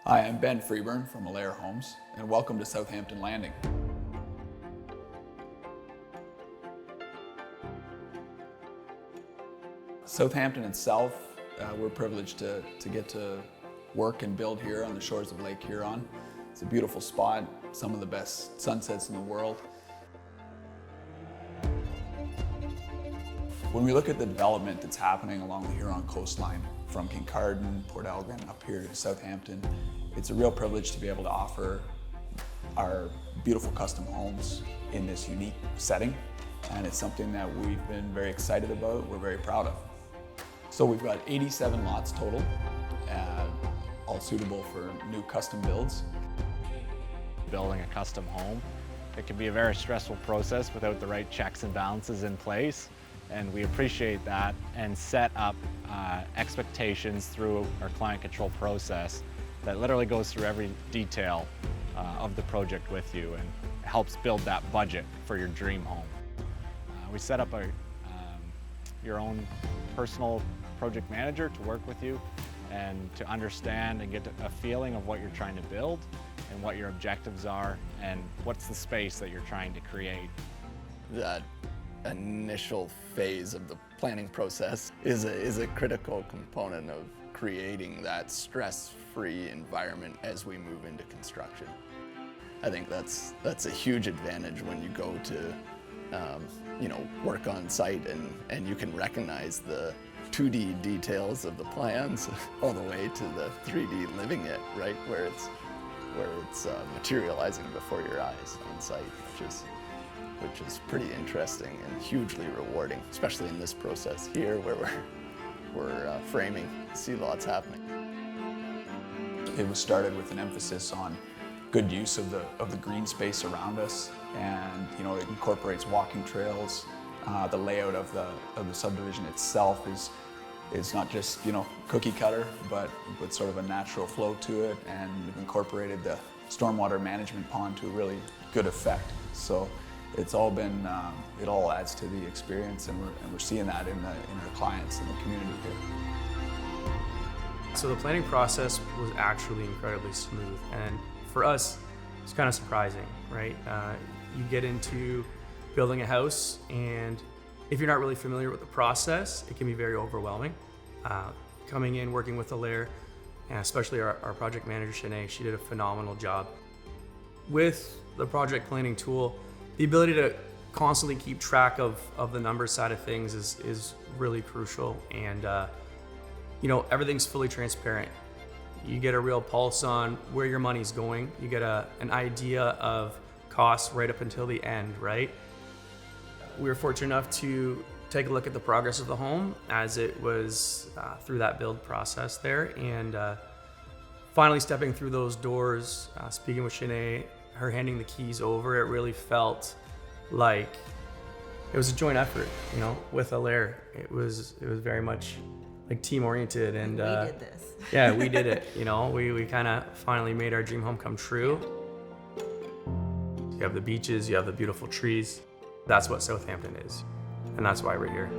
Hi, I'm Ben Freeburn from Alair Homes, and welcome to Southampton Landing. Southampton itself, we're privileged to get to work and build here on the shores of Lake Huron. It's a beautiful spot, some of the best sunsets in the world. When we look at the development that's happening along the Huron coastline, from Kingcardine, Port Elgin, up here to Southampton, it's a real privilege to be able to offer our beautiful custom homes in this unique setting, and it's something that we've been very excited about, we're very proud of. So we've got 87 lots total, all suitable for new custom builds. Building a custom home, it can be a very stressful process without the right checks and balances in place, and we appreciate that and set up expectations through our client control process that literally goes through every detail of the project with you and helps build that budget for your dream home. We set up your own personal project manager to work with you and to understand and get a feeling of what you're trying to build and what your objectives are and what's the space that you're trying to create. That initial phase of the planning process is a critical component of creating that stress-free environment as we move into construction. I think that's a huge advantage when you go to work on site and you can recognize the 2D details of the plans all the way to the 3D living it, right, where it's materializing before your eyes on site, which is pretty interesting and hugely rewarding, especially in this process here where we're framing, see lots happening. It was started with an emphasis on good use of the green space around us, and it incorporates walking trails. The layout of the subdivision itself is not just cookie cutter, but with sort of a natural flow to it, and we've incorporated the stormwater management pond to a really good effect. So it's all been, it all adds to the experience, and we're seeing that in our clients and the community here. So the planning process was actually incredibly smooth, and for us, it's kind of surprising, right? You get into building a house, and if you're not really familiar with the process, it can be very overwhelming. Coming in, working with Alair, and especially our project manager, Shanae, she did a phenomenal job. With the project planning tool, the ability to constantly keep track of the numbers side of things is really crucial, and everything's fully transparent. You get a real pulse on where your money's going. You get an idea of costs right up until the end, right? We were fortunate enough to take a look at the progress of the home as it was through that build process there, and finally stepping through those doors, speaking with Shanae, her handing the keys over, it really felt like it was a joint effort, with Alair. It was very much like team oriented, and we did this. Yeah, we did it. We kind of finally made our dream home come true. You have the beaches, you have the beautiful trees. That's what Southampton is, and that's why we're here.